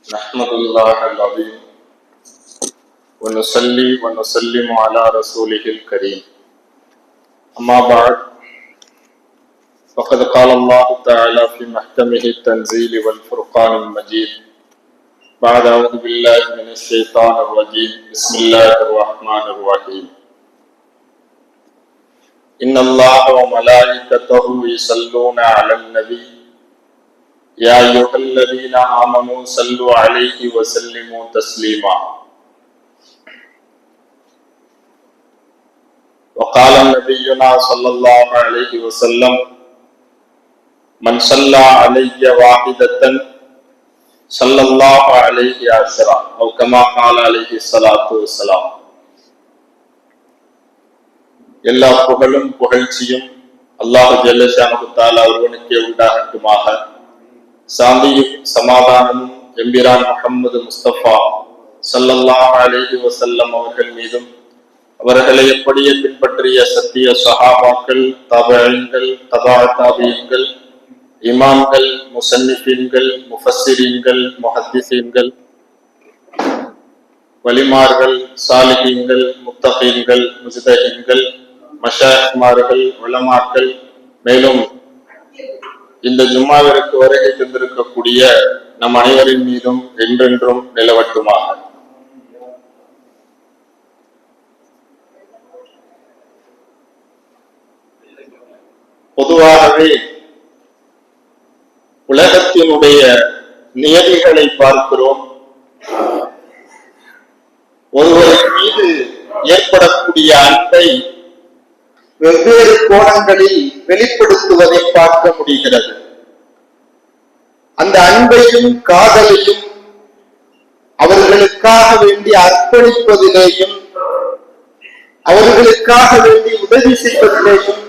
नहमदुल्लाह अल-अज़ीम व नुसल्ली व नुसल्लिमु अला रसूलिहिल करीम। अम्मा बअद फ़क़द क़ाल अल्लाहु तआला फ़ी महकमिहि तंज़ील वल फ़ुरक़ानिल मजीद बअद अऊज़ु बिल्लाहि मिनश शैतानिर रजीम बिस्मिल्लाहिर रहमानिर रहीम। इन्नल्लाह व मलाइकतहु युसल्लूना अलन नबी या अय्युहल्लज़ीना आमनू सल्लु अलैहि व सल्लिमू तस्लीमा। वक़ाल नबियुना सल्लल्लाहु अलैहि वसल्लम मन सल्ला अलैहि वाहिदतन सल्लल्लाहु अलैहि अशरा औ कमा क़ाल अलैहि ஸலாத்து வஸ்ஸலாம்। எல்லா புகழும் புகழ்ச்சியும் அல்லாஹ் ஜல்ல ஷானஹு தஆலா ஒருவனுக்கே உண்டாகட்டுமாக. சாந்தியும் சமாதானமும் எம்பிரான் முஹம்மது முஸ்தபா ஸல்லல்லாஹு அலைஹி வஸல்லம் அவர்கள் மீதும், அவர்களை எப்படியே பின்பற்றிய சத்திய சஹாபாக்கள், தபீன்கள், தபா தாபீன்கள், இமாம்கள், முஸன்னிஃபீன்கள், முஃபஸ்ஸிரீன்கள், முஹத்திஸீன்கள், வலிமார்கள், சாலிஹீன்கள், முத்தகீன்கள், முஜ்தஹீன்கள், மஷாயிக்மார்கள், உலமாக்கள், மேலும் இந்த ஜும்மாவிற்கு வருகை தந்திருக்கக்கூடிய நம் அனைவரின் மீதும் என்றென்றும் நிலவட்டுமாக. பொதுவாகவே உலகத்தினுடைய நியதிகளை பார்க்கிறோம். ஒருவரின் மீது ஏற்படக்கூடிய அன்பை வெவ்வேறு கோணங்களில் வெளிப்படுத்துவதை பார்க்க முடிகிறது. அந்த அன்பையும் காதலையும் அவர்களுக்காக வேண்டி அர்ப்பணிப்பதிலேயும், அவர்களுக்காக வேண்டி உதவி செய்வதிலேயும்,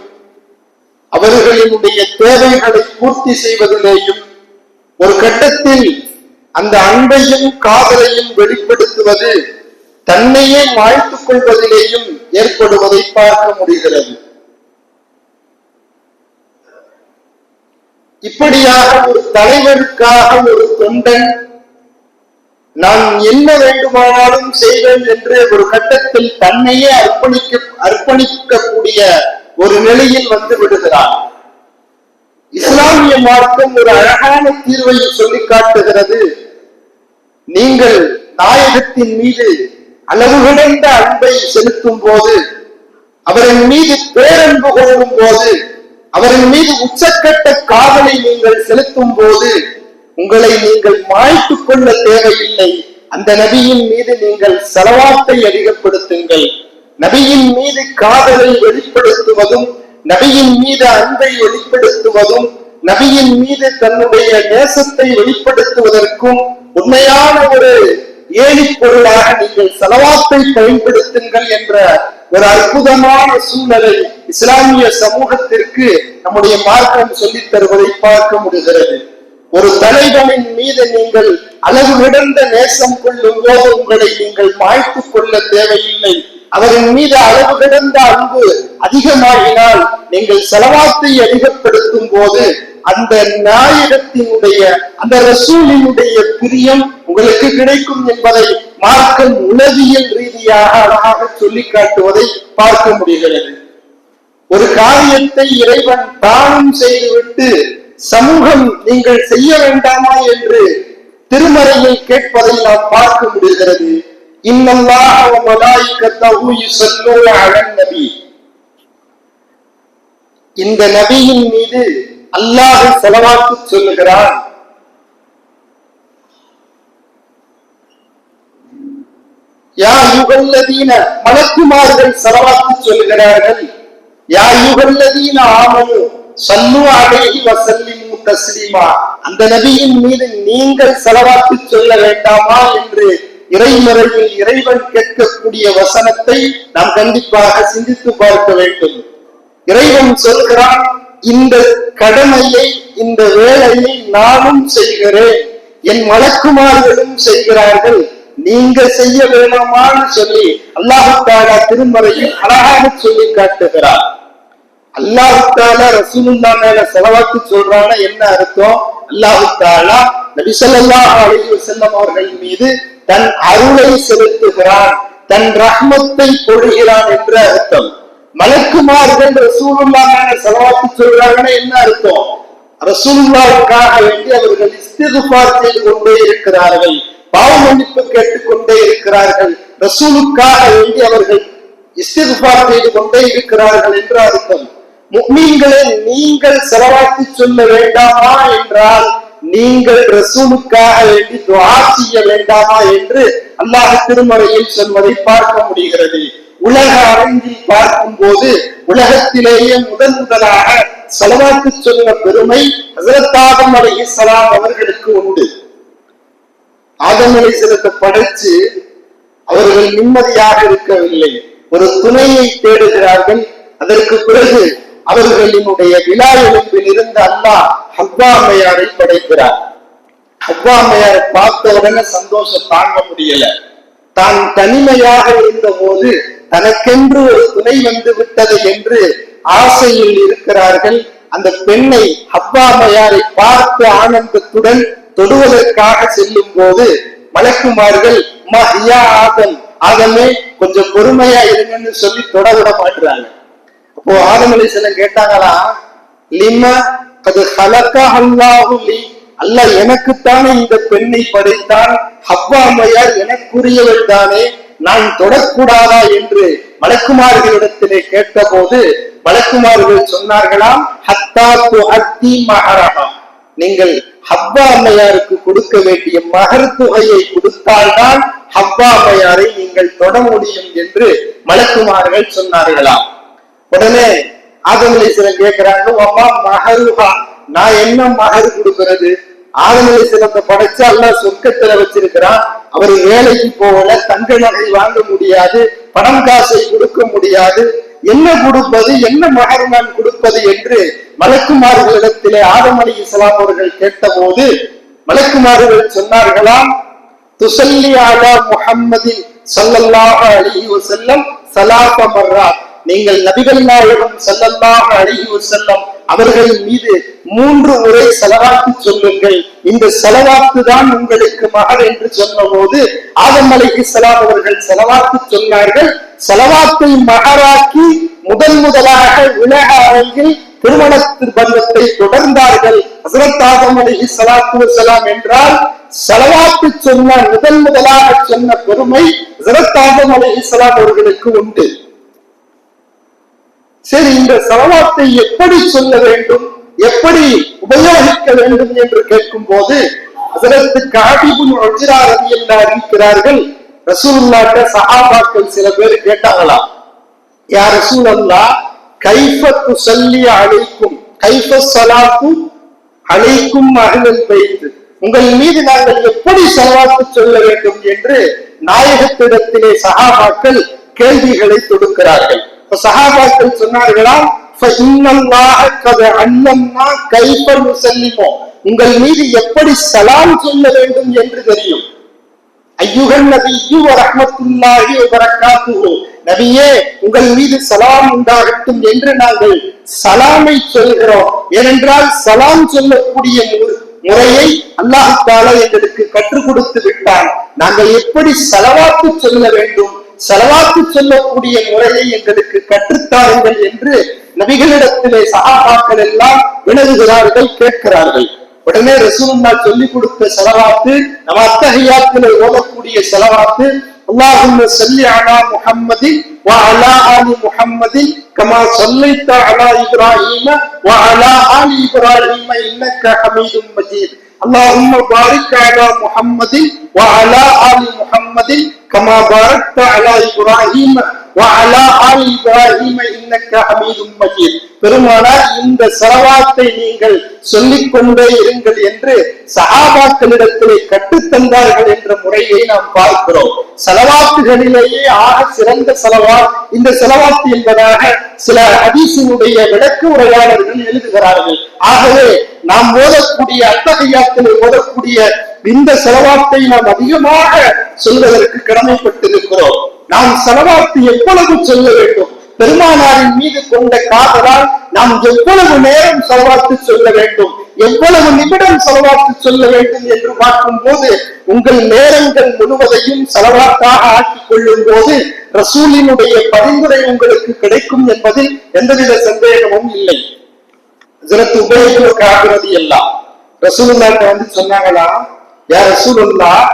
அவர்களினுடைய தேவைகளை பூர்த்தி செய்வதிலேயும், ஒரு கட்டத்தில் அந்த அன்பையும் காதலையும் வெளிப்படுத்துவது தன்னையே மாய்த்துக் கொள்வதிலேயும் ஏற்படுவதை பார்க்க முடிகிறது. இப்படியாக ஒரு தலைவருக்காக ஒரு தொண்டன் நான் என்ன வேண்டுமானாலும் செய்வேன் என்று ஒரு கட்டத்தில் தன்னையே அர்ப்பணிக்கக்கூடிய ஒரு நிலையில் வந்து விடுகிறார். இஸ்லாமிய மார்க்கம் ஒரு அழகான தீர்வை சொல்லி காட்டுகிறது. நீங்கள் நாயகத்தின் மீது அளவு கடந்த அன்பை செலுத்தும் போது, அவரின் மீது பேரன்பு கொள்ளும் போது, அவரின் மீது உச்சக்கட்ட காதலை நீங்கள் செலுத்தும் போது உங்களை நீங்கள் மாய்த்துக் கொள்ள தேவையில்லை. அந்த நபியின் மீது நீங்கள் ஸலவாத்தை அதிகப்படுத்துங்கள். நபியின் மீது காதலை வெளிப்படுத்துவதும், நபியின் மீது அன்பை வெளிப்படுத்துவதும், நபியின் மீது தன்னுடைய நேசத்தை வெளிப்படுத்துவதற்கும் உண்மையான ஒரு ஏணி பொருளாக நீங்கள் ஸலவாத்தை பயன்படுத்துங்கள் என்ற ஒரு அற்புதமான சூழலை இஸ்லாமிய சமூகத்திற்கு நம்முடைய மார்க்கம் சொல்லித் தருவதை பார்க்க முடிகிறது. ஒரு தலைவனின் மீது நீங்கள் அளவு கடந்த நேசம் கொள்ளும் போது உங்களை நீங்கள் மாய்த்துக் கொள்ள தேவையில்லை. அவரின் மீது அளவு கடந்த அன்பு அதிகமாகினால் நீங்கள் ஸலவாத்தை அதிகப்படுத்தும் போது அந்த நாயகத்தினுடைய, அந்த ரசூலினுடைய பிரியம் உங்களுக்கு கிடைக்கும் என்பதை மார்க்கம் உளவியல் ரீதியாக அழகாக சொல்லி காட்டுவதை பார்க்க முடிகிறது. ஒரு காரியத்தை இறைவன் தானும் செய்துவிட்டு சமூகம் நீங்கள் செய்ய வேண்டாமா என்று திருமறையில் கேட்பதை நாம் பார்க்க முடிகிறது. இன்னல்லாஹ வ மலாயிகத்தஹு யுஸல்லூன அலன் நபி. இந்த நபியின் மீது அல்லாஹ் ஸலவாத்து சொல்லுகிறான். யா அய்யுஹல்லதீன, மலக்குமார்கள் ஸலவாத்து சொல்லுகிறார்கள். யா அய்யுஹல்லதீன ஆமனு ஸல்லு அலைஹி வ ஸல்லிமு தஸ்லீமா. அந்த நபியின் மீது நீங்கள் ஸலவாத்து சொல்ல வேண்டாமா என்று இறைமறையில் இறைவன் கேட்கக்கூடிய வசனத்தை நாம் கண்டிப்பாக சிந்தித்து பார்க்க வேண்டும். இறைவன் சொல்கிறான், இந்த கடமையை, இந்த வேலையை நானும் செய்கிறேன், என் மலக்குமார்களும் செய்கிறார்கள், நீங்க செய்ய வேண்டாமான்னு சொல்லி அல்லாஹ் தஆலா திருமறையில் அழகாக சொல்லி காட்டுகிறார். அல்லாஹ் தஆலா ரசூலுல்லாஹ் மேல ஸலவாத்து சொல்றானா என்ன அர்த்தம்? அல்லாஹ் தஆலா நபி ஸல்லல்லாஹு அலைஹி வஸல்லம் அவர்கள் மீது தன் அருளை செலுத்துகிறான், தன் ரஹ்மத்தை பொழிகிறான் என்ற அர்த்தம். மலக்குமார்கள் ரசூலுல்லாஹ் மேல ஸலவாத்து சொல்றாங்கன்னா என்ன அர்த்தம்? ரசூலுல்லாஹ்வுக்காக வேண்டி அவர்கள் இஸ்திக்ஃபார் செய்து கொண்டே இருக்கிறார்கள், பாவ மன்னிப்பு கேட்டுக்கொண்டே இருக்கிறார்கள், ரசூலுக்காக வேண்டி அவர்கள் இஸ்திக்ஃபார் செய்து கொண்டே இருக்கிறார்கள் என்ற அர்த்தம். முஃமின்களே, நீங்கள் ஸலவாத்து சொல்ல வேண்டாமா என்றால் நீங்கள் ரசூலுக்காக வேண்டி துஆ செய்ய வேண்டாமா என்று அல்லாஹ் திருமறையில் சொல்வதை பார்க்க முடிகிறது. உலக அரங்கில் பார்க்கும் போது உலகத்திலேயே முதலாக ஸலவாத்து சொன்ன பெருமை ஹஜ்ரத் ஆதம் அலைஹிஸ்ஸலாம் அவர்களுக்கு உண்டு. ஆதம் அலைஹிஸ்ஸலாத்தை படைச்சு அவர்கள் நிம்மதியாக இருக்கவில்லை, ஒரு துணையை தேடுகிறார்கள். அதற்கு பிறகு அவர்களினுடைய விழா எலும்பில் இருந்த அல்லாஹ் ஹவ்வா அம்மையாரை படைக்கிறார். ஹவ்வா அம்மையாரை பார்த்த உடனே சந்தோஷம் தாங்க முடியல. தான் தனிமையாக இருந்த போது தனக்கென்று ஒரு துணை வந்து விட்டது என்று ஆசையில் இருக்கிறார்கள். அந்த பெண்ணை ஹவ்வா அம்மையாரை பார்த்து ஆனந்தத்துடன் தொடுவதற்காக செல்லும் போது மலக்குமார்கள் ஆதம், ஆதமே கொஞ்சம் பொறுமையா இருங்கன்னு சொல்லி தொட விட மாட்டுறாங்க. அப்போ ஆதம் அலைஹிஸ்ஸலாம் கேட்டாங்களா, லிமா அது ஹலகா அல்லாஹு லி, அல்லாஹ் எனக்குத்தானே இந்த பெண்ணை படைத்தான், ஹவ்வா அம்மையார் எனக்குரியவள் தானே, நான் தொடக்கூடாதா என்று மலக்குமார்களிடத்திலே கேட்ட போது மலக்குமார்கள் சொன்னார்களாம், ஹத்தா துஅத்தி மஹரஹா, நீங்கள் ஹவ்வா அம்மையாருக்கு கொடுக்க வேண்டிய மகர் தொகையை கொடுத்தால்தான் ஹவ்வா அம்மையாரை நீங்கள் தொட முடியும் என்று மலக்குமார்கள் சொன்னார்களாம். உடனே ஆதம் அலைஹிஸ்ஸலாம் கேட்கிறாங்க, அம்மா மஹருஹா, நான் என்ன மகர் கொடுக்கிறது? ஆதம் அலைஹிஸ்ஸலாத்தை படைச்சா அல்லாஹ் சொர்க்கத்துல வச்சிருக்கிறான், அவர் வேலைக்கு போகல, தங்க நகை வாங்க முடியாது, பணம் காசை கொடுக்க முடியாது, என்ன கொடுப்பது, என்ன மகர் நான் கொடுப்பது என்று மலக்குமார்களிடத்திலே ஆதம் அலைஹிஸ்ஸலாம் அவர்கள் கேட்டபோது மலக்குமார்கள் சொன்னார்களாம், துஸல்லி அலா முஹம்மதின் ஸல்லல்லாஹு அலைஹி வஸல்லம் ஸலாஸ மர்ராத், நீங்கள் நபிகள் நாயகம் ஸல்லல்லாஹு அலைஹி வஸல்லம் அவர்கள் மீது 3 முறை ஸலவாத்து சொல்லுங்கள், இந்த ஸலவாத்து தான் உங்களுக்கு மகர் என்று சொன்னபோது ஆதம் அலைஹிஸ்ஸலாம் அவர்கள் ஸலவாத்து சொன்னார்கள். ஸலவாத்தை மகராக்கி முதலாக உலக அரங்கில் திருமணத்தின் பந்தத்தை தொடர்ந்தார்கள். ஹஜ்ரத் ஆதம் அலைஹிஸ்ஸலாத்து வஸலாம் என்றால் ஸலவாத்து சொன்ன முதலாக சொன்ன பெருமை ஹஜ்ரத் ஆதம் அலைஹிஸ்ஸலாம் அவர்களுக்கு உண்டு. சரி, இந்த ஸலவாத்தை எப்படி சொல்ல வேண்டும், எப்படி உபயோகிக்க வேண்டும் என்று கேட்கும் போது ஹஜ்ரத் கஅப் இப்னு உஜ்ரா ரலியல்லாஹு அறிவிக்கிறார்கள், ரசூலுல்லாஹ்ட்ட சஹாபாக்கள் சில பேர் கேட்டாங்களாம், யா ரசூலல்லாஹ் கைஃப துஸல்லி அலைக்கும், கைஃப ஸலாத்து அலைக்கும் அஹ்லல் பைத், உங்கள் மீது நாங்கள் எப்படி ஸலவாத்து சொல்ல வேண்டும் என்று நாயகத்திடத்திலே சஹாபாக்கள் கேள்விகளை தொடுக்கிறார்கள். சஹாபாக்கள் சொன்னார்களாம், உங்கள் மீது எப்படி சலாம் சொல்ல வேண்டும் என்று தெரியும். ஐயுகன் நபியு வ ரஹ்மத்துல்லாஹி வ பரக்காத்துஹு, நபியே உங்கள் மீது சலாம் உண்டாகட்டும் என்று நாங்கள் சலாமை சொல்கிறோம். ஏனென்றால் சலாம் சொல்லக்கூடிய முறையை அல்லாஹ் தஆலா எங்களுக்கு கற்றுக் கொடுத்து விட்டான். நாங்கள் எப்படி ஸலவாத்து சொல்ல வேண்டும், ஸலவாத்து சொல்லக்கூடிய முறையை எங்களுக்கு கற்றுத்தாருங்கள் என்று நபிகளிடத்திலே சஹாபாக்கள் எல்லாம் வினவுகிறார்கள், கேட்கிறார்கள். உடனே ரசூலுல்லாஹ் சொல்லிக் கொடுத்த ஸலவாத்து நம்ம அத்தஹியாத்திலே ஓதக்கூடிய ஸலவாத்து, அல்லாஹும்ம ஸல்லி அலா முஹம்மதின் வ அலா ஆலி முஹம்மதின் கமா ஸல்லைத அலா இப்ராஹீம வ அலா ஆலி இப்ராஹீம இன்னக ஹமீதும் மஜீத். اللهم بارك على محمد وعلى آل محمد كما باركت على إبراهيم وعلى آل إبراهيم إنك حميد مجيد. பெருமானார் இந்த ஸலவாத்தை நீங்கள் சொல்லிக் கொண்டே இருங்கள் என்று சஹாபாக்களிடத்திலே கற்றுத்தந்தார்கள் என்ற முறையை நாம் பார்க்கிறோம். ஸலவாத்துகளிலேயே ஆக சிறந்த ஸலவாத் இந்த ஸலவாத் என்பதாக சில ஹதீஸினுடைய விளக்க உரையாளர்கள் எழுதுகிறார்கள். ஆகவே நாம் ஓதக்கூடிய அத்தஹியாத்திலே ஓதக்கூடிய இந்த ஸலவாத்தை நாம் அதிகமாக சொல்வதற்கு கடமைப்பட்டிருக்கிறோம். நாம் ஸலவாத்து எப்பொழுது சொல்ல வேண்டும், பெருமானாரின் மீது கொண்ட காதலால் நாம் எவ்வளவு நேரம் செலவாத்து சொல்ல வேண்டும், எவ்வளவு நிமிடம் செலவாத்து சொல்ல வேண்டும் என்று பார்க்கும் போது உங்கள் நேரங்கள் முழுவதையும் செலவாத்தாக ஆக்கிக் கொள்ளும் போது ரசூலினுடைய பரிந்துரை உங்களுக்கு கிடைக்கும் என்பதில் எந்தவித சந்தேகமும் இல்லை. உபயோகிக்கிறது எல்லாம் ரசூலுல்லாஹ் வந்து சொன்னாங்களா, யா ரசூலுல்லாஹ்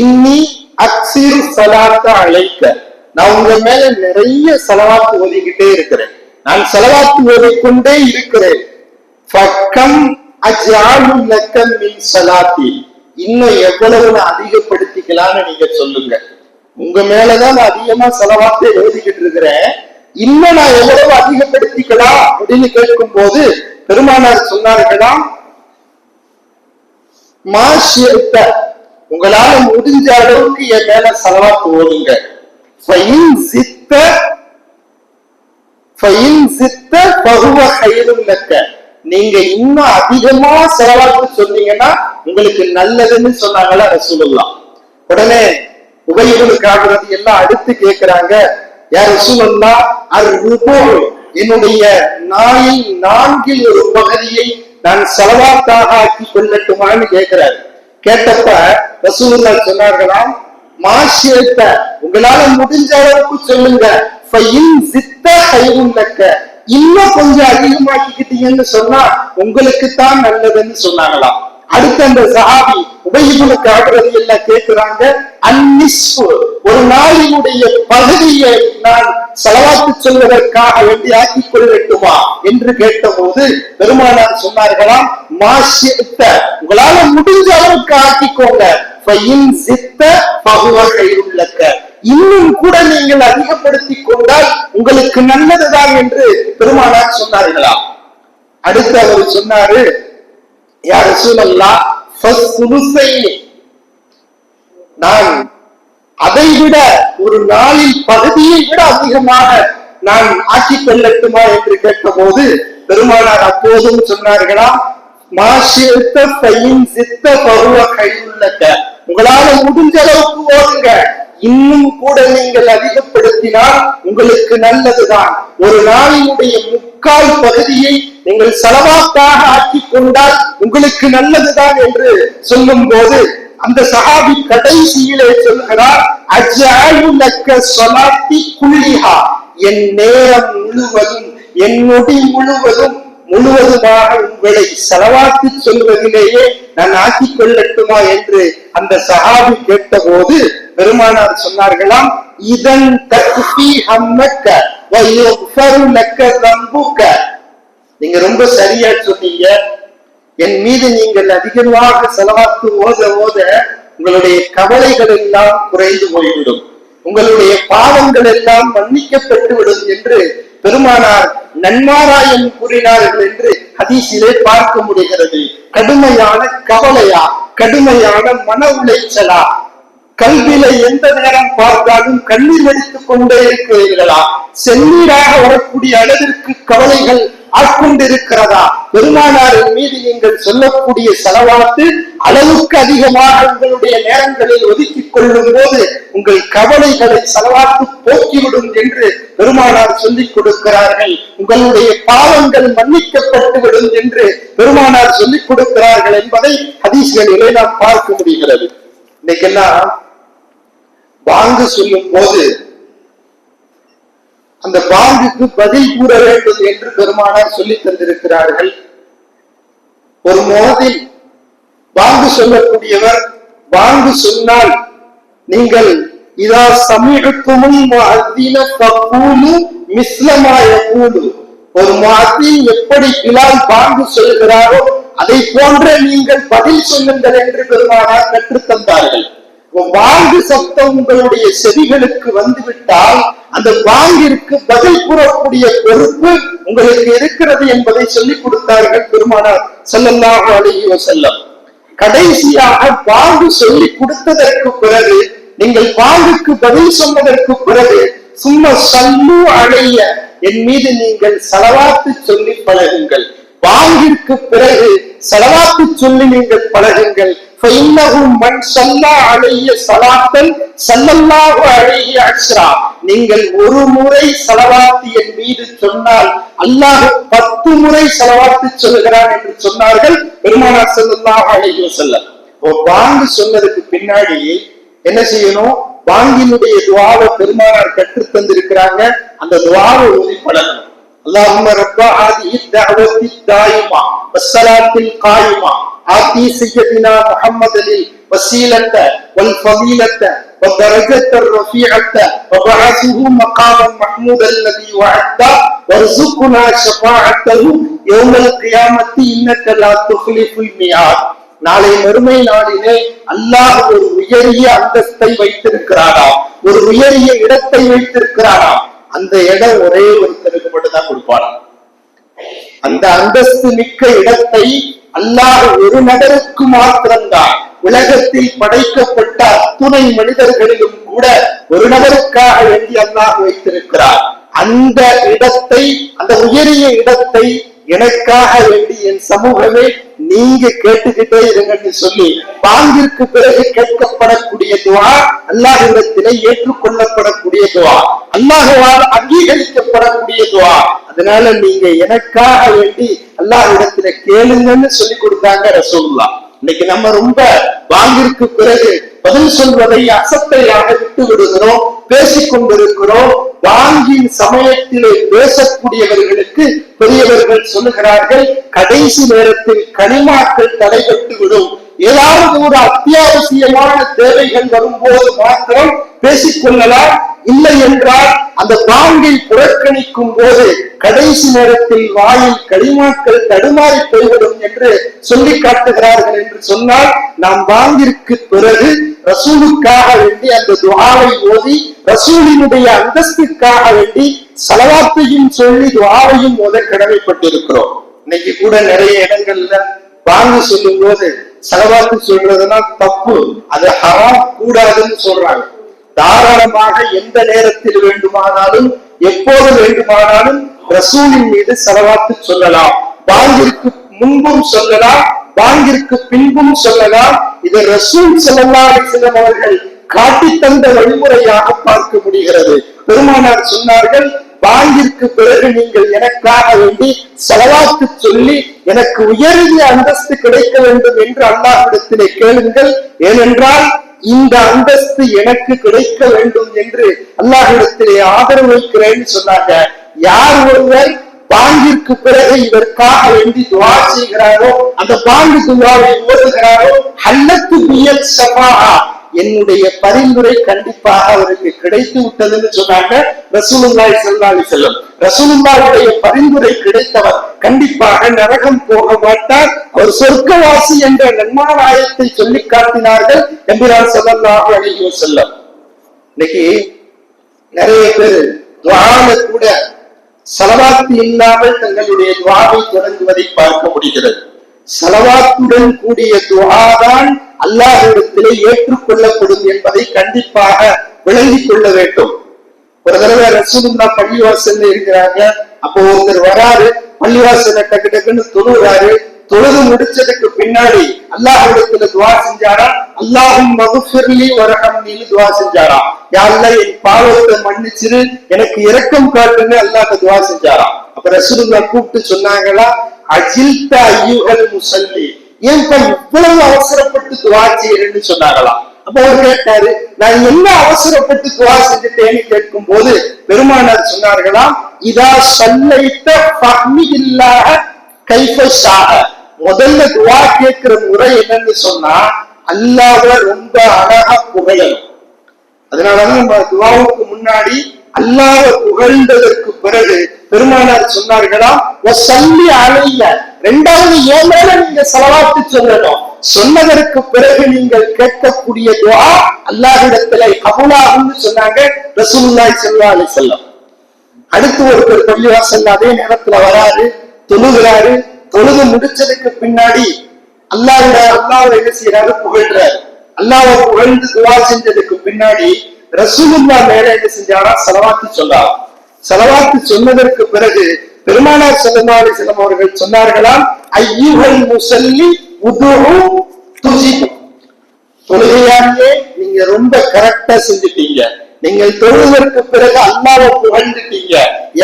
இன்னி அக்ஸிரு ஸலாத்த அலைக்க, நான் உங்க மேல நிறைய செலவாத்து ஓதிக்கிட்டே இருக்கிறேன், நான் செலவாத்து ஓதிக்கொண்டே இருக்கிறேன். ஃபக்கம் அஜ்அலு லக்க மின் ஸலாத்தி, இன்னும் எவ்வளவு நான் அதிகப்படுத்திக்கலாம்னு நீங்க சொல்லுங்க. உங்க மேலதான் நான் அதிகமா செலவாத்து ஓதிக்கிட்டு இருக்கிறேன், இன்னும் நான் எவ்வளவு அதிகப்படுத்திக்கலாம் அப்படின்னு கேட்கும் போது பெருமானார் சொன்னார்களாம், மாஷியத்த, உங்களால முடிஞ்ச அளவுக்கு என் மேல செலவாத்து ஓடுங்க. நீங்க இன்னும் அதிகமா செலவாத்து சொன்னீங்கன்னா உங்களுக்கு நல்லதுன்னு சொன்னாங்களா ரசூலுல்லாஹ். உடனே உபயோகிக்கிறது எல்லாம் அடுத்து கேட்கிறாங்க, யா ரசூலுல்லாஹ் அர்-ருபூ, என்னுடைய நாளில் 4 ஒரு பகுதியை நான் செலவாத்தாக ஆக்கி கொள்ளட்டுமான்னு கேட்கிறாரு. கேட்டப்ப ரசூலுல்லாஹ் சொன்னார்களாம், மாஷியத்த, உங்களால முடிஞ்ச அளவுக்கு சொல்லுங்க, இன்னும் கொஞ்சம் அதிகமாக்கிக்கிட்டீங்கன்னு சொன்னா உங்களுக்குத்தான் நல்லதுன்னு சொன்னாங்களாம். அடுத்து அந்த சஹாபி உபயோகிகளுக்கு ஆகிறது எல்லாம் கேட்கிறாங்க, அந்நிஸ்பு, ஒரு நாளினுடைய பகுதியை நான் செலவாத்து சொல்வதற்காக வேண்டி ஆக்கிக் கொள்ளட்டுமா என்று கேட்டபோது பெருமானார் சொன்னார்களாம், மாஷியத்த, உங்களால முடிஞ்ச அளவுக்கு ஆக்கிக்கோங்க, இன்னும் கூட நீங்கள் அதிகப்படுத்திக் கொண்டால் உங்களுக்கு நல்லதுதான் என்று பெருமானார் சொன்னார்களாம். அடுத்து அவர் சொன்னாரு, யா ரசூலல்லாஹ் நான் அதை விட ஒரு நாளில் பகுதியை விட அதிகமாக நான் ஆக்கிக் கொள்ளட்டுமா என்று கேட்ட போது பெருமானார் அப்போதும் சொன்னார்களாம், உங்களால முடிஞ்ச அளவுக்கு ஓடுங்க, இன்னும் கூட நீங்கள் அதிகப்படுத்தினால் உங்களுக்கு நல்லதுதான். ஒரு நாளினுடைய 3/4 பகுதியை நீங்கள் செலவாத்தாக ஆக்கிக் கொண்டால் உங்களுக்கு நல்லதுதான் என்று சொல்லும் போது அந்த சஹாபி கடைசியிலே சொல்கிறார், அஜ்அலு லக்க ஸலாத்தி குல்லிஹா, என் நேரம் முழுவதும், என் நொடி முழுவதுமாக உங்களை செலவாத்து சொல்வதிலேயே நான் ஆக்கிக் கொள்ளட்டுமா என்று அந்த சஹாபி கேட்டபோது பெருமானார் சொன்னார்களாம், இதன் தக்ஃபி ஹம்மக்க வ யக்ஃபரு லக்க தம்புக்க, நீங்க ரொம்ப சரியா சொன்னீங்க, என் மீது நீங்கள் அதிகமாக செலவாத்து ஓத உங்களுடைய கவலைகள் எல்லாம் குறைந்து போய்விடும், உங்களுடைய பாவங்கள் எல்லாம் மன்னிக்கப்பட்டு விடும் என்று பெருமானார் நன்மாராயம் கூறினார்கள் என்று ஹதீஸிலே பார்க்க முடிகிறது. கடுமையான கவலையா, கடுமையான மன உளைச்சலா, கல்வியில எந்த நேரம் பார்த்தாலும் கண்ணீர் வடித்துக் கொண்டே இருக்கிறீர்களா, செந்நீராக வரக்கூடிய அளவிற்கு கவலைகள் ஆட்கொண்டிருக்கிறதா, பெருமானாரின் மீது நீங்கள் சொல்லக்கூடிய செலவாத்து அளவுக்கு அதிகமாக உங்களுடைய நேரங்களில் ஒதுக்கிக் கொள்ளும் போது உங்கள் கவலைகளை செலவாத்து போக்கிவிடும் என்று பெருமானார் சொல்லிக் கொடுக்கிறார்கள். உங்களுடைய பாவங்கள் மன்னிக்கப்பட்டு விடும் என்று பெருமானார் சொல்லிக் கொடுக்கிறார்கள் என்பதை ஹதீஸ்களிலே நாம் பார்க்க முடிகிறது. இன்னைக்கெல்லாம் பாங்கு சொல்லும் போது அந்த பாங்குக்கு பதில் கூற வேண்டும் என்று பெருமானார் சொல்லி தந்திருக்கிறார்கள். ஒரு மோதில் பாங்கு சொல்லக்கூடியவர் பாங்கு சொன்னால் நீங்கள் இதா சமீபத்துமும் ஒரு முஅத்தின் எப்படி பிலால் பாங்கு சொல்கிறாரோ அதை போன்ற நீங்கள் பதில் சொல்லுங்கள் என்று பெருமானார் கற்றுத் தந்தார்கள். வாங்கு சத்தம் உங்களுடைய செவிகளுக்கு வந்துவிட்டால் அந்த வாங்கிற்கு பதில் கூறக்கூடிய பொறுப்பு உங்களுக்கு இருக்கிறது என்பதை சொல்லிக் கொடுத்தார்கள் பெருமானார் ஸல்லல்லாஹு அலைஹி வஸல்லம். கடைசியாக வாங்கு சொல்லி கொடுத்ததற்கு பிறகு, நீங்கள் வாங்குக்கு பதில் சொன்னதற்கு பிறகு, சும்மா சல்லு அலைய, என் மீது நீங்கள் ஸலவாத்து சொல்லி பழகுங்கள். வாங்கிற்கு பிறகு ஸலவாத்து சொல்லி நீங்கள் பழகுங்கள். நீங்கள் ஒரு முறை ஸலவாத்து என் மீது சொன்னால் அல்லாஹ் 10 முறை ஸலவாத்து சொல்லுகிறான் என்று சொன்னார்கள் பெருமானார் ஸல்லல்லாஹு அலைஹி வஸல்லம். பாங்கு சொன்னதுக்கு பின்னாடி என்ன செய்யணும்? பாங்கினுடைய துஆவை பெருமானார் கற்று தந்திருக்கிறாங்க. அந்த துஆவை ஓதி பழகணும். அல்லாஹும்ம ரப்ப ஹாதிஹி தஅவத்தி தாயிமா வஸ்ஸலாத்தில் காயிமா ஆதி சய்யிதினா முஹம்மதில் வஸீலத்த வல் ஃபதீலத்த والدرجة الرفيعة وبعثه مقاما محمودا الذي وعدته وارزقنا شفاعته يوم القيامة إنك لا تخلف الميعاد. நாளை மறுமை நாளிலே அல்லாஹ் ஒரு உயரிய அந்தஸ்தை வைத்திருக்கிறாரா, ஒரு உயரிய இடத்தை வைத்திருக்கிறாரா. அந்த இடம் ஒரே ஒருத்தருக்கு மட்டும்தான் கொடுப்பார். அந்த அந்தஸ்து மிக்க இடத்தை அல்லாஹ் ஒரு நபருக்கு மாத்திரம்தான். உலகத்தில் படைக்கப்பட்ட அத்துணை மனிதர்களிலும் கூட ஒரு நபருக்காக வேண்டி அல்லாஹ் வைத்திருக்கிறார். அந்த இடத்தை, அந்த உயரிய இடத்தை எனக்காக வேண்டி என் சமூகமே நீங்க கேட்டுக்கிட்டே இருங்கன்னு சொல்லி பாங்கிற்கு பிறகு கேட்கப்படக்கூடிய துஆ அல்லாஹ்விடத்திலே ஏற்றுக்கொள்ளப்படக்கூடிய துஆ, அல்லாஹ்வால் அங்கீகரிக்கப்படக்கூடிய துஆ. அதனால நீங்க எனக்காக வேண்டி அல்லாஹ்விடத்திலே கேளுங்கன்னு சொல்லி கொடுத்தாங்க ரசூலுல்லாஹ். இன்னைக்கு நம்ம ரொம்ப பாங்கிற்கு பிறகு பதில் சொல்வதை அசட்டையாக விட்டு விடுகிறோம், பேசிக் கொண்டிருக்கிறோம். பாங்கின் சமயத்திலே பேசக்கூடியவர்களுக்கு பெரியவர்கள் சொல்லுகிறார்கள், கடைசி நேரத்தில் கனிமாக்கள் தடைபட்டு விடும். ஏதாவது ஒரு அத்தியாவசியமான தேவைகள் வரும்போது மாத்திரம் பேசிக் கொள்ளலாம். இல்லை என்றால் அந்த பாங்கை புறக்கணிக்கும் போது கடைசி நேரத்தில் வாயில் கனிமாக்கள் தடுமாறி போய்விடும் என்று சொல்லி காட்டுகிறார்கள். என்று சொன்னால் நாம் பாங்கிற்கு பிறகு ரசூலுக்காக வேண்டி அந்த துஆவை ஓதி, ரசூலினுடைய அந்தஸ்துக்காக வேண்டி ஸலவாத்தையும் சொல்லி துஆவையும் ஓத கடமைப்பட்டிருக்கிறோம். இன்னைக்கு கூட நிறைய இடங்கள்ல பாங்கு சொல்லும் போது ஸலவாத்து சொல்றதுன்னா தப்பு, அது ஹராம், கூடாதுன்னு சொல்றாங்க. தாராளமாக எந்த நேரத்தில் வேண்டுமானாலும் எப்போது வேண்டுமானாலும் ரசூலின் மீது ஸலவாத்து சொல்லலாம். பாங்கிற்கு முன்பும் சொல்லலாம், பாங்கிற்கு பின்பும் சொல்லலாம். இதை ரசூல் ஸல்லல்லாஹு அலைஹி வஸல்லம் அவர்கள் காட்டி தந்த வழிமுறையாக பார்க்க முடிகிறது. பெருமானார் சொன்னார்கள், பாங்கிற்கு பிறகு நீங்கள் எனக்காக வேண்டி ஸலவாத்து சொல்லி எனக்கு உயரிய அந்தஸ்து கிடைக்க வேண்டும் என்று அல்லாஹ்விடத்திலே கேளுங்கள். ஏனென்றால் இந்த அந்தஸ்து எனக்கு கிடைக்க வேண்டும் என்று அல்லாஹ்விடத்திலே ஆதரவு வைக்கிறேன்னு சொன்னாங்க. யார் ஒருவர் பாங்கிற்கு பிறகு இதற்காக வேண்டி துஆ செய்கிறாரோ, அந்த பாங்கு துஆவை ஓதுகிறாரோ, ஹல்லத்து பியல் ஷஃபாஅ, என்னுடைய பரிந்துரை கண்டிப்பாக அவருக்கு கிடைத்து விட்டதுன்னு சொன்னாங்க ரசூலுல்லாஹி ஸல்லல்லாஹு அலைஹி வஸல்லம். ரசூலுல்லாஹ்வுடைய பரிந்துரை கிடைத்தவர் கண்டிப்பாக நரகம் போக மாட்டார், அவர் சொர்க்கவாசி என்ற நன்மாராயத்தை சொல்லி காட்டினார்கள் எம்பிரான் ஸல்லல்லாஹு அலைஹி வஸல்லம். இன்னைக்கு நிறைய பேர் துஆல கூட ஸலவாத்து இல்லாமல் தங்களுடைய துஆவை தொடங்குவதை பார்க்க முடிகிறது. ஸலவாத்துடன் கூடிய துஆ தான் அல்லாஹ்விடத்திலே ஏற்றுக்கொள்ளப்படும் என்பதை கண்டிப்பாக விளங்கிக் கொள்ள வேண்டும். ஒரு தடவை ரசூலுல்லாஹ் பள்ளிவாசல்ல இருக்கிறாங்க. அப்போ ஒருத்தர் வராரு, பள்ளிவாசல்ல டக்கு டக்குன்னு தொழுகிறாரு. தொழுது முடிச்சதுக்கு பின்னாடி அல்லாஹ்விடத்துல துஆ செஞ்சாரா, அல்லாஹும் மக்ஃபிர்லி வர்ஹம்னி துஆ செஞ்சாரா, யா அல்லாஹ் என் பாவத்தை மன்னிச்சிரு, எனக்கு இரக்கம் காட்டுன்னு அல்லாஹ்ட்ட துஆ செஞ்சாரா. அப்ப ரசூலுல்லாஹ் கூப்பிட்டு சொன்னாங்களா, அஜில்த அய்யுஹல் முஸல்லி, ஏன்பா இவ்வளவு அவசரப்பட்டு துஆ செய்யறேன்னு சொன்னாங்களாம். அப்ப அவர் கேட்டாரு, நான் என்ன அவசரப்பட்டு துஆ செஞ்சுட்டேன்னு கேட்கும் போது பெருமானார் சொன்னார்களாம், இதா ஸல்லைத ஃபஹ்மில்லாஹ கைஃப ஷாஅ, முதல்ல துஆ கேட்கிற முறை என்னன்னு சொன்னா அல்லாஹ்வை ரொம்ப அழகா புகழணும். அதனாலதான் நம்ம துஆவுக்கு முன்னாடி அல்லாஹ்வை புகழ்ந்ததற்கு பிறகு பெருமானார் சொன்னார்களாம், வஸல்லி அலைய, இரண்டாவது என் மேல நீங்க ஸலவாத்து சொல்லணும். சொன்னதற்கு பிறகு நீங்கள் கேட்கக்கூடிய துஆ அல்லாஹ்விடத்திலே கபூலாகும்னு சொன்னாங்க ரசூலுல்லாஹி ஸல்லல்லாஹு அலைஹி வஸல்லம். அடுத்து ஒருத்தர் பள்ளிவாசல்ல அதே நேரத்துல வராரு, தொழுகிறாரு. தொழுது முடிச்சதுக்கு பின்னாடி அல்லாஹ்வை என்ன செய்யறாரு, புகழ்றாரு. அல்லாஹ்வை புகழ்ந்து துஆ செஞ்சதுக்கு பின்னாடி ரசூலுல்லாஹ் மேல என்ன செஞ்சாரா, ஸலவாத்து சொன்னார். ஸலவாத்து சொன்னதற்கு பிறகு பெருமானார் ஸல்லல்லாஹு அலைஹி வஸல்லம் அவர்கள் சொன்னார்களாம், ஐயுஹல் முஸல்லி உதுஉ துஜிபு. தொழுகையாளியே, நீங்க ரொம்ப கரெக்டா செஞ்சுட்டீங்க. நீங்கள் தொழுவதற்கு பிறகு அல்லாஹ்வை புகழ்ந்துட்டீங்க,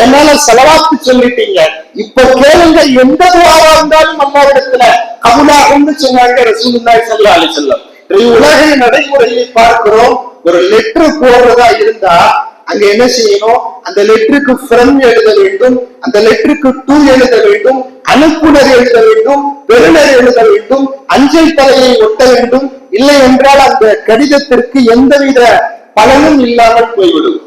என்னால ஸலவாத்து சொல்லிட்டீங்க. இப்ப கேளுங்க, எந்த துஆவா இருந்தாலும் அல்லாஹ்விடத்துல கபூலாகும்னு சொன்னாங்க ரசூலுல்லாஹி ஸல்லல்லாஹு அலைஹி வஸல்லம். உலக நடைமுறையை பார்க்கிறோம். ஒரு லெட்டர் போடுறதா இருந்தா அங்க என்ன செய்யணும்? அந்த லெட்டருக்கு ஃப்ரம் எழுத வேண்டும், அந்த லெட்டருக்கு டு எழுத வேண்டும், அனுப்புனர் எழுத வேண்டும், பெறுநர் எழுத வேண்டும், அஞ்சல் தலையை ஒட்ட வேண்டும். இல்லை என்றால் அந்த கடிதத்திற்கு எந்தவித பலனும் இல்லாமல் போய்விடும்.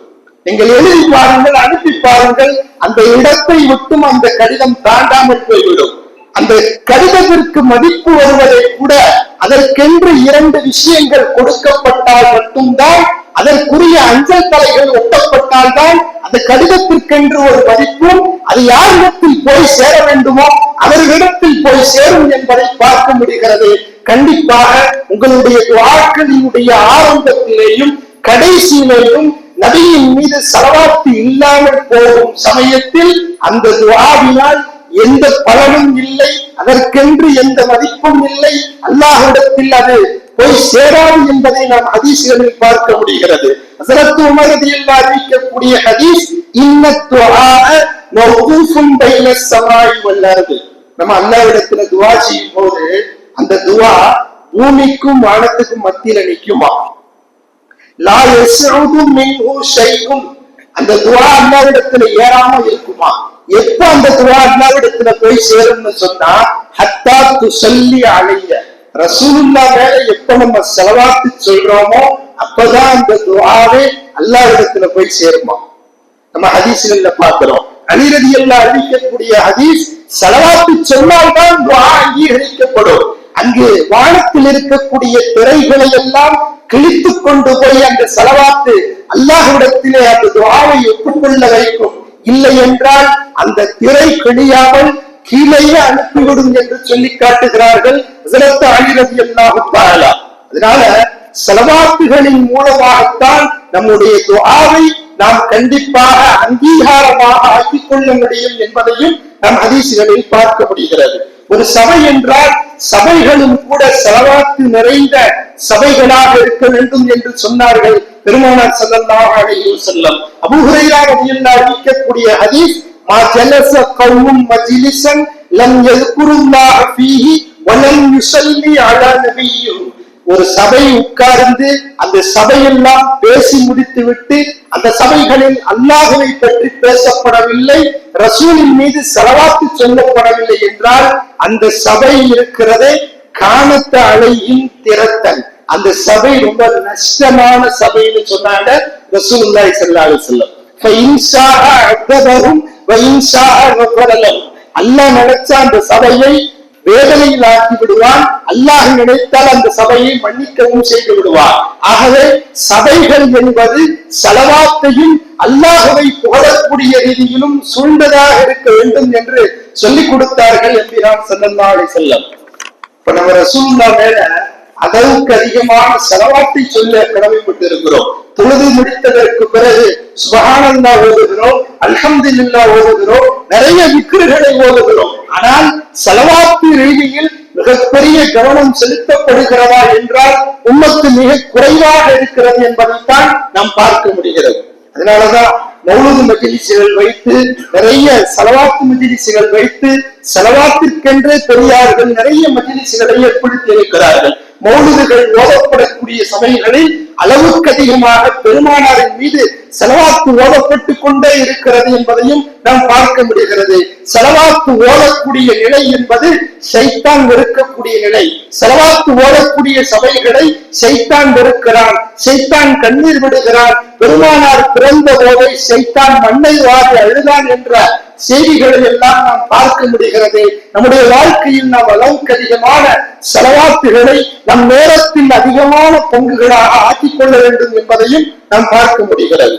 நீங்கள் எழுதி பாருங்கள், அனுப்பி பாருங்கள், அந்த இடத்தை விட்டும் அந்த கடிதம் தாண்டாமல் போய்விடும். அந்த கடிதத்திற்கு மதிப்பு வருவதை கூட அதற்கென்று 2 விஷயங்கள் கொடுக்கப்பட்டால் மட்டும்தான், அதற்குரிய அஞ்சல் தலைகள் ஒட்டப்பட்டால் தான் அந்த கடிதத்திற்கென்று ஒரு மதிப்பும் அது யாரிடத்தில் போய் சேர வேண்டுமோ அவர்களிடத்தில் போய் சேரும் என்பதை பார்க்க முடிகிறது. கண்டிப்பாக உங்களுடைய துஆக்களினுடைய ஆரம்பத்திலேயும் கடைசியிலேயும் நபியின் மீது ஸலவாத்து இல்லாமல் போகும் சமயத்தில் அந்த துஆவினால் எந்த பலனும் இல்லை, அதற்கென்று எந்த மதிப்பும் இல்லை, அல்லாஹ்விடத்தில் அது போய் சேராது என்பதை நாம் ஹதீஸ்களில் பார்க்க முடிகிறது. ஹஸரத் உமர் ரலியல்லாஹு அறிவிக்கக்கூடிய ஹதீஸ், இன்ன துஆஅ மவ்கூஃபுன் பைன ஸமாஇ வல் அர்தி. நம்ம அல்லாஹ்விடத்துல துஆ செய்யும் போது அந்த துஆ பூமிக்கும் வானத்துக்கும் மத்தியில நிக்குமா. லா யஸ்உது மின்ஹு ஷைஉன். அந்த துஆ அல்லாஹ்விடத்துல ஏறாம இருக்குமா. எப்ப அந்த துஆ அல்லாஹ்விடத்துல போய் சேரும்னு சொன்னா, ஹத்தா துஸல்லி அலைய. ரசூலுல்லாஹ் மேல எப்ப நம்ம ஸலவாத்து சொல்றோமோ அப்பதான் அந்த துஆவே அல்லாஹ்விடத்துல போய் சேருமா. நம்ம ஹதீஸ்ல பார்க்கிறோம். அலி ரலியல்லாஹு அறிவிக்கக்கூடிய ஹதீஸ், ஸலவாத்து சொன்னால்தான் துஆ அங்கீகரிக்கப்படும். அங்கு வானத்தில் இருக்கக்கூடிய திரைகளை எல்லாம் கிழித்து கொண்டு போய் அந்த ஸலவாத்து அல்லாஹ்விடத்திலே அந்த துஆவை ஒப்புக்கொள்ள வைக்கும். இல்லை என்றால் அந்த திரை கிழியாமல் கீழேயே அனுப்பிவிடும் என்று சொல்லி காட்டுகிறார்கள் ஹஸரத் அலி ரலியல்லாஹு தஆலா. அதனால ஸலவாத்துகளின் மூலமாகத்தான் நம்முடைய துஆவை நாம் கண்டிப்பாக அங்கீகாரமாக ஆக்கிக் கொள்ள முடியும் என்பதையும் நாம் ஹதீஸ்களில் பார்க்க முடிகிறது. ஒரு சபை என்றால் சபைகளும் கூட ஸலவாத்து நிறைந்த சபைகளாக இருக்க வேண்டும் என்று சொன்னார்கள் பெருமானார் ஸல்லல்லாஹு அலைஹி வஸல்லம். அபூ ஹுரைரா ரலியல்லாஹு அறிவிக்கக்கூடிய ஹதீஸ், மா ஜலஸ கௌமும் மஜ்லிஸன் லம் யذ்குருல்லாஹ ஃபீஹி வ லம் யுஸல்லி அலா நபிய்யி. ஒரு சபை உட்கார்ந்து அந்த சபையெல்லாம் பேசி முடித்துவிட்டு அந்த சபைகளில் அல்லாஹ்வை பற்றி பேசப்படவில்லை, ரசூலின் மீது ஸலவாத்து சொல்லப்படவில்லை என்றால் அந்த சபை இருக்கிறதே காணத்த அலையின் திரத்தல். அந்த சபை ரொம்ப நஷ்டமான சபைன்னு சொன்னாங்க ரசூலுல்லாஹி ஸல்லல்லாஹு அலைஹி வஸல்லம். ஃபஇன்ஷாஅ அக்பரஹும் வஇன்ஷாஅ கஃபர லஹும். அல்லாஹ் நினைச்சா அந்த சபையை வேதனையில் ஆக்கி விடுவான், அல்லாஹ் நினைத்தால் அந்த சபையை மன்னிக்கவும் செய்து விடுவார். ஆகவே சபைகள் என்பது ஸலவாத்தையும் அல்லாஹ்வை புகழக்கூடிய ரீதியிலும் சூழ்ந்ததாக இருக்க வேண்டும் என்று சொல்லிக் கொடுத்தார்கள் எம்பிரான் ஸல்லல்லாஹு அலைஹி வஸல்லம். இப்ப நம்ம ரசூலுல்லாஹ் மேல அளவுக்கு அதிகமான ஸலவாத்தை சொல்ல கடமைப்பட்டு இருக்கிறோம். தொழுது முடித்ததற்கு பிறகு சுப்ஹானல்லாஹ் ஓதுகிறோம், அல்ஹம்துலில்லாஹ் ஓதுகிறோம், நிறைய விக்ருகளை ஓதுகிறோம். ஆனால் ஸலவாத்து ரீதியில் மிகப்பெரிய கவனம் செலுத்தப்படுகிறதா என்றால் உம்மத்து மிக குறைவாக இருக்கிறது என்பதைத்தான் நாம் பார்க்க முடிகிறது. அதனாலதான் மௌலூது மஜ்லிஸ்கள் வைத்து, நிறைய ஸலவாத்து மஜ்லிஸ்கள் வைத்து, ஸலவாத்திற்கென்றே பெரியார்கள் நிறைய மஜ்லிஸ்களை ஏற்படுத்தி இருக்கிறார்கள். மௌலூதுகள் ஓதப்படக்கூடிய சபைகளில் அளவுக்கு அதிகமாக பெருமானாரின் மீது ஸலவாத்து ஓதப்பட்டு கொண்டே இருக்கிறது என்பதையும் நாம் பார்க்க முடிகிறது. ஸலவாத்து ஓதக்கூடிய நிலை என்பது ஷைத்தான் வெறுக்கக்கூடிய நிலை. ஸலவாத்து ஓதக்கூடிய சபைகளை ஷைத்தான் வெறுக்கிறான், ஷைத்தான் கண்ணீர் விடுகிறான். பெருமானார் பிறந்த போதை ஷைத்தான் மண்ணை வாரி அழுதான் என்ற செய்திகளை எல்லாம் நாம் பார்க்க முடிகிறது. நம்முடைய வாழ்க்கையில் நாம் அளவுக்கு அதிகமான ஸலவாத்துகளை நம் நேரத்தில் அதிகமான பங்குகளாக ஆக்கிக் கொள்ள வேண்டும் என்பதையும் நாம் பார்க்க முடிகிறது.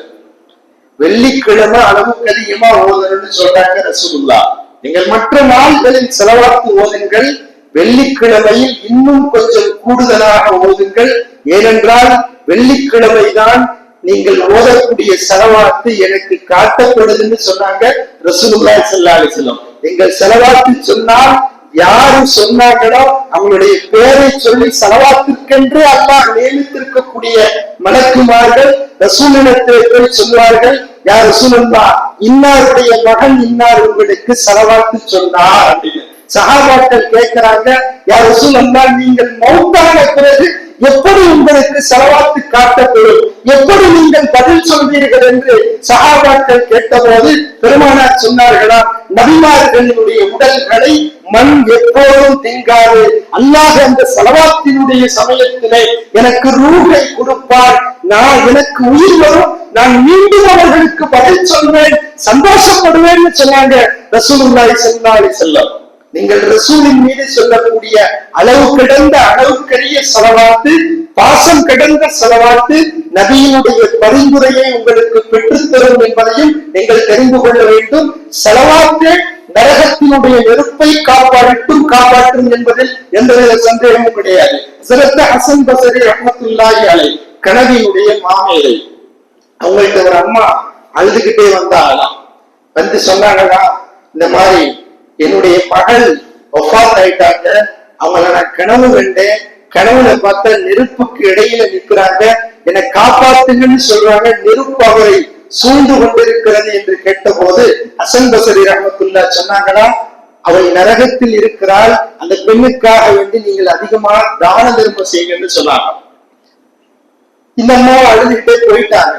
வெள்ளிக்கிழமை அளவுக்கு அதிகமா ஓதணும்னு சொல்றாங்க ரசூலுல்லாஹ். நீங்கள் மற்ற நாள்களில் ஸலவாத்து ஓதுங்கள், வெள்ளிக்கிழமையில் இன்னும் கொஞ்சம் கூடுதலாக ஓதுங்கள். ஏனென்றால் வெள்ளிக்கிழமைதான் நீங்கள் ஓதக்கூடிய செலவாத்து எனக்கு காட்டப்படுதுன்னு சொன்னாங்க ரசூலுல்லாஹி ஸல்லல்லாஹு அலைஹி வஸல்லம். எங்கள் செலவாத்து சொன்னால் யாரு சொன்னாங்களோ அவங்களுடைய பேரை சொல்லி செலவாத்திற்கென்று அல்லாஹ் நியமித்திருக்கக்கூடிய மலக்குமார்கள் ரசூலிடத்தை போய் சொல்வார்கள், யார் ரசூலுல்லாஹ் இன்னாருடைய மகன் இன்னார் உங்களுக்கு செலவாத்து சொன்னார் அப்படின்னு. சஹாபாக்கள் கேட்கிறாங்க, யார் ரசூலுல்லாஹ் நீங்கள் மௌத்தான பிறகு எப்படி உங்களுக்கு செலவாத்து காட்டப்படும், எப்படி நீங்கள் பதில் சொல்வீர்கள் என்று சஹாபாக்கள் கேட்டபோது பெருமானார் சொன்னார்களா, நபிமார்களுடைய உடல்களை மண் எப்போதும் திங்காது, அல்லாஹ் அந்த செலவாத்தினுடைய சமயத்திலே எனக்கு ரூஹை கொடுப்பார், நான் எனக்கு உயிர் வரும், நான் மீண்டும் அவர்களுக்கு பதில் சொல்வேன், சந்தோஷப்படுவேன்னு சொன்னாங்க ரசூலுல்லாஹி ஸல்லல்லாஹு அலைஹி வஸல்லம். நீங்கள் ரசூலின் மீது சொல்லக்கூடிய அளவு கிடந்த அளவுக்கரிய செலவாத்து, பாசம் கிடந்த செலவாத்து நபியினுடைய பரிந்துரையை உங்களுக்கு பெற்றுத்தரும் என்பதையும் நீங்கள் தெரிந்து கொள்ள வேண்டும். செலவாத்து நரகத்தினுடைய நெருப்பை காப்பாற்றும் என்பதில் எந்தவித சந்தேகமும் கிடையாது. ஹசன் பஸரி ரஹ்மத்துல்லாஹி அலைஹி கனவினுடைய மாமேலை, அவங்கள்ட்ட ஒரு அம்மா அழுதுகிட்டே வந்தாங்களாம். வந்து சொன்னாங்களா, இந்த மாதிரி என்னுடைய மகள் ஒஃபாத் ஆயிட்டாங்க, அவங்கள நான் கனவு கண்டேன், கனவுல பார்த்த நெருப்புக்கு இடையில நிற்கிறாங்க, என்னை காப்பாத்துங்கன்னு சொல்றாங்க, நெருப்பு அவரை சூழ்ந்து கொண்டிருக்கிறது என்று கேட்ட போது ஹசன் பஸரி ரஹ்மத்துல்லாஹி சொன்னாங்களா, அவள் நரகத்தில் இருக்கிறாள், அந்த பெண்ணுக்காக வேண்டி நீங்கள் அதிகமா தான தர்மம் செய்யுங்கன்னு சொன்னாங்க. இந்த அம்மா அழுதுகிட்டே போயிட்டாங்க.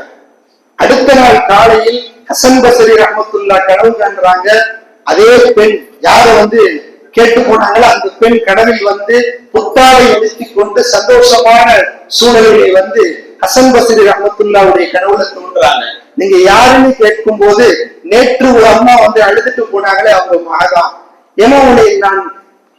அடுத்த நாள் காலையில் ஹசன் பஸரி ரஹ்மத்துல்லாஹி கனவு காண்றாங்க. அதே பெண் யார கேட்டு போனாங்களோ அந்த பெண் கனவில் புத்தாடை எடுத்து கொண்டு சந்தோஷமான சூழலிலே ஹசன் பஸரி ரஹ்மத்துல்லாஹுடைய கனவுல தோன்றாங்க. நீங்க யாருன்னு கேட்கும் போது, நேற்று ஒரு அம்மா அழுதுட்டு போனாங்களே அவங்க மகதான், ஏன்னா உன்னை நான்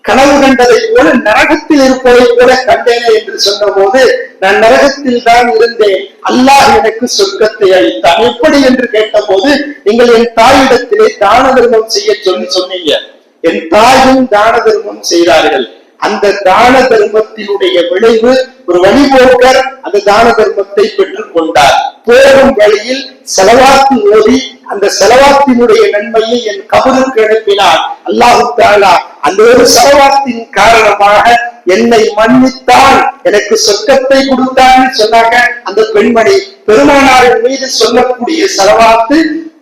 கனவு கண்டதை போல நரகத்தில் இருப்பதை போல கண்டேனே என்று சொன்ன போது, நான் நரகத்தில் தான் இருந்தேன், அல்லாஹ் எனக்கு சொர்க்கத்தை அளித்தான். எப்படி என்று கேட்ட போது, நீங்கள் என் தாயிடத்திலே தான தர்மம் செய்ய சொன்னீங்க. என் தாயும் தான தர்மம் செய்தார்கள். அந்த தான தர்மத்தினுடைய விளைவு, ஒரு வழிபோக்கர் அந்த தான தர்மத்தை பெற்றுக் கொண்டார். போகும் வழியில் செலவாத்து ஓதி அந்த செலவாத்தினுடைய நன்மையை என் கபருக்கு அனுப்பினார். அல்லாஹு தஆலா அந்த ஒரு செலவாத்தின் காரணமாக என்னை மன்னித்தான், எனக்கு சொர்க்கத்தை கொடுத்தான்னு சொன்னாங்க அந்த பெண்மணி. பெருமானாரின் மீது சொல்லக்கூடிய செலவாத்து,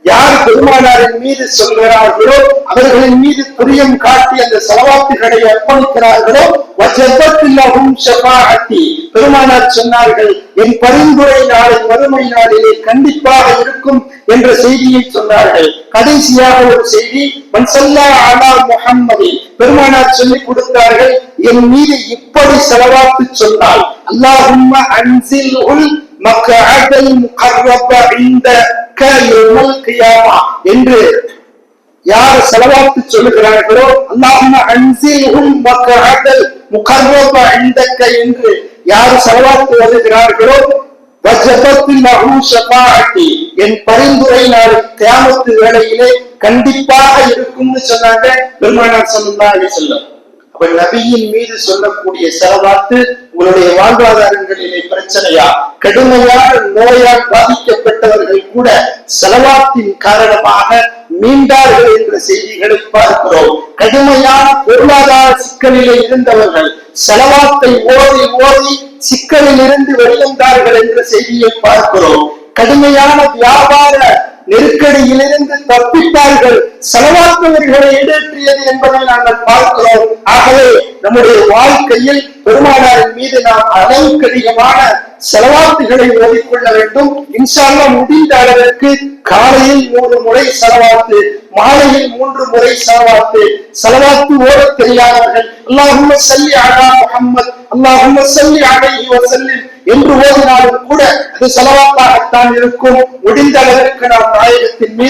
யார் பெருமானாரின் மீது சொல்கிறார்களோ அவர்களின் மீது பிரியம் காட்டி அந்த செலவாத்துகளை அர்ப்பணிக்கிறார்களோ பெருமானார் சொன்னார்கள், என் பரிந்துரை நாளை மறுமை நாளிலே கண்டிப்பாக இருக்கும் என்ற செய்தியை சொன்னார்கள். கடைசியாக ஒரு செய்தி, மன்சல்லா அலா முஹம்மதி, பெருமானார் சொல்லிக் கொடுத்தார்கள், என் மீது இப்படி செலவாத்து சொன்னால், அல்லாஹும்ம அன்சில்ஹுல் மக்அதல் முகர்ரப இந்தக யௌமல் கியாமா என்று யார் செலவாத்து சொல்லுகிறார்களோ, அல்லாஹும்ம அன்சில்ஹுல் மக்அதல் முகர்ரப இந்தக என்று யார் செலவாத்து வருகிறார்களோ, வஜபத்தில் லஹு ஷஃபாஅத்தி, என் பரிந்துரை நாள் கியாமத்து வேளையிலே கண்டிப்பாக இருக்கும்னு சொன்னாங்க பெருமானார் ஸல்லல்லாஹு அலைஹி வஸல்லம். அப்ப நபியின் மீது சொல்லக்கூடிய செலவாத்து உங்களுடைய வாழ்வாதாரங்களிலே பிரச்சனையா, கடுமையான நோயால் பாதிக்கப்பட்டவர்கள் கூட செலவாத்தின் காரணமாக மீண்டார்கள் என்ற செய்திகளை பார்க்கிறோம். கடுமையான பொருளாதார சிக்கலிலே இருந்தவர்கள் செலவாத்தை ஓதி ஓதி சிக்கலில் இருந்து வெளிவந்தார்கள் என்ற செய்தியை பார்க்கிறோம். கடுமையான வியாபார நெருக்கடியிலிருந்து தப்பித்தார்கள், செலவாக்குவர்களை ஈடேற்றியது என்பதை நாங்கள் பார்க்கிறோம். ஆகவே நம்முடைய வாழ்க்கையில் பெருமானாரின் மீது நாம் அளவுக்கு அதிகமான செலவாத்துகளை ஓதிக்கொள்ள வேண்டும். இன்ஷா அல்லாஹ் முடிந்த அளவிற்கு காலையில் 3 முறை செலவாத்து, மாலையில் 3 முறை செலவாத்து. செலவாத்து ஓட தெரியாதவர்கள் அல்லாஹும்ம ஸல்லி அலா முஹம்மத், அல்லாஹும்ம ஸல்லி அலைஹி வஸல்லம் என்று ஓதினாலும் கூட அது செலவாத்தாகத்தான் இருக்கும். முடிந்த அளவிற்கு நாம் நாயகத்தின் மீது